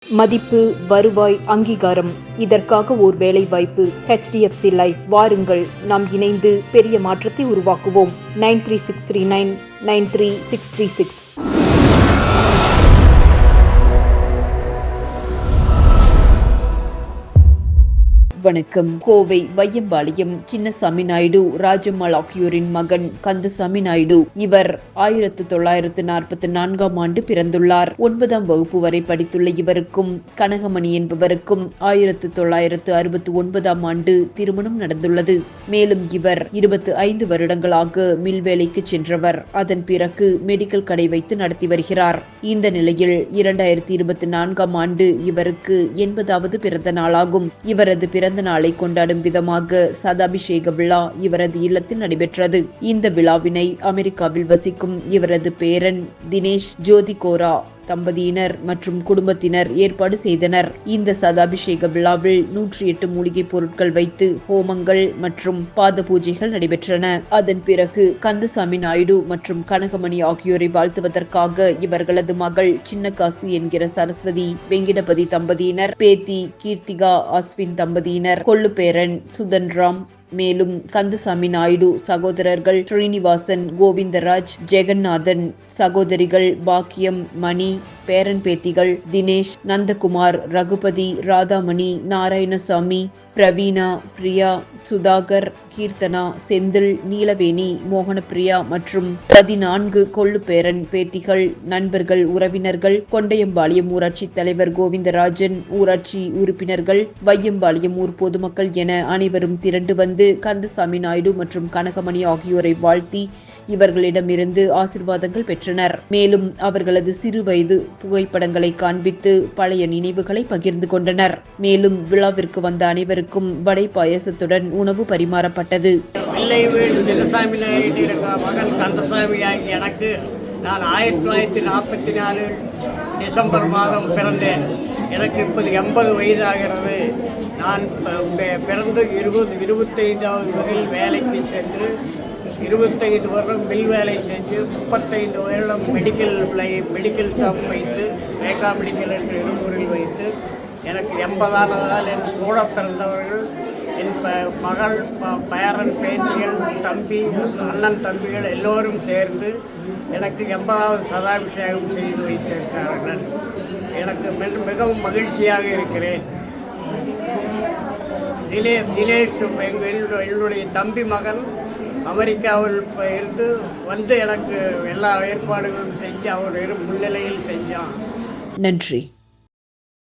மதிப்பு, வருவாய், அங்கீகாரம், இதற்காக ஓர் வேலைவாய்ப்பு. HDFC life. வாருங்கள், நாம் இணைந்து பெரிய மாற்றத்தை உருவாக்குவோம். 9363993636. வணக்கம். கோவை வையம்பாளையம் சின்னசாமி நாயுடு ராஜம்மாள் ஆகியோரின் மகன் கந்தசாமி நாயுடு. இவர் 1944 ஆண்டு பிறந்துள்ளார். 9ஆம் வகுப்பு வரை படித்துள்ள இவருக்கும் கனகமணி என்பவருக்கும் 1969ஆம் ஆண்டு திருமணம் நடந்துள்ளது. மேலும் இவர் 25 வருடங்களாக மில் வேலைக்கு சென்றவர். அதன் பிறகு மெடிக்கல் கடை வைத்து நடத்தி வருகிறார். இந்த நிலையில் 2024ஆம் ஆண்டு இவருக்கு 80வது பிறந்த நாளாகும். இவரது பிறந்த நாளை கொண்டாடும் விதமாக சதாபிஷேக விழா இவரது இல்லத்தில் நடைபெற்றது. இந்த விழாவினை அமெரிக்காவில் வசிக்கும் இவரது பேரன் தினேஷ் ஜோதிகோரா தம்பதியினர் மற்றும் குடும்பத்தினர் ஏற்பாடு செய்தனர். இந்த சதாபிஷேக விழாவில் 108 மூலிகை பொருட்கள் வைத்து ஹோமங்கள் மற்றும் பாத பூஜைகள் நடைபெற்றன. அதன் பிறகு கந்தசாமி நாயுடு மற்றும் கனகமணி ஆகியோரை வாழ்த்துவதற்காக இவர்களது மகள் சின்னகாசு என்கிற சரஸ்வதி வெங்கிடபதி தம்பதியினர், பேத்தி கீர்த்திகா அஸ்வின் தம்பதியினர், கொள்ளுப்பேரன் சுதன்ராம், மேலும் கந்தசாமி நாயுடு சகோதரர்கள் ஸ்ரீனிவாசன், கோவிந்தராஜ், ஜெகநாதன், சகோதரிகள் பாக்கியம், மணி, பேரன் பேத்திகள் தினேஷ், நந்தகுமார், ரகுபதி, ராதாமணி, நாராயணசாமி, பிரவீனா, பிரியா, சுதாகர், கீர்த்தனா, செந்தில், நீலவேணி, மோகனப்பிரியா மற்றும் 14 கொள்ளுப்பேரன் பேத்திகள், நண்பர்கள், உறவினர்கள், கொண்டையம்பாளையம் ஊராட்சி தலைவர் கோவிந்தராஜன், ஊராட்சி உறுப்பினர்கள், வையம்பாளையம் ஊர் பொதுமக்கள் என அனைவரும் திரண்டு வந்து கந்தசாமி நாயுடு மற்றும் கனகமணி ஆகியோரை வாழ்த்தி இவர்களிடமிருந்து ஆசிர்வாதங்கள் பெற்றனர். மேலும் அவர்களது சிறு வயது புகைப்படங்களை காண்பித்து பழைய நினைவுகளை பகிர்ந்து கொண்டனர். மேலும் விழாவிற்கு வந்த அனைவருக்கும் வடை பாயசத்துடன் உணவு பரிமாறப்பட்டது. மகன் கந்தசாமி ஆகிய எனக்கு நான் 1944 டிசம்பர் மாதம் பிறந்தேன். எனக்கு இப்போது 80 வயதாகிறது. நான் பிறந்து 25வது வரையில் வேலைக்கு சென்று 25 வருடம் மில் வேலை செஞ்சு 35 வருடம் மெடிக்கல் ஷாப் வைத்து ரேகா மெடிக்கல் என்ற இருமுறையில் வைத்து எனக்கு 80 ஆனதால் என் கூட பிறந்தவர்கள் என் மகள், பேரன் பேத்திகள், தம்பி, அண்ணன் தம்பிகள் எல்லோரும் சேர்ந்து எனக்கு 80வது சதாபிஷேகம் செய்து வைத்திருக்கிறார்கள். எனக்கு மிகவும் மகிழ்ச்சியாக இருக்கிறேன். தினேஷ் என்னுடைய தம்பி மகன் அமெரிக்காவில் இருந்து வந்து எனக்கு எல்லா ஏற்பாடுகளும் செஞ்சு அவர் முன்னிலையில் செஞ்சான். நன்றி.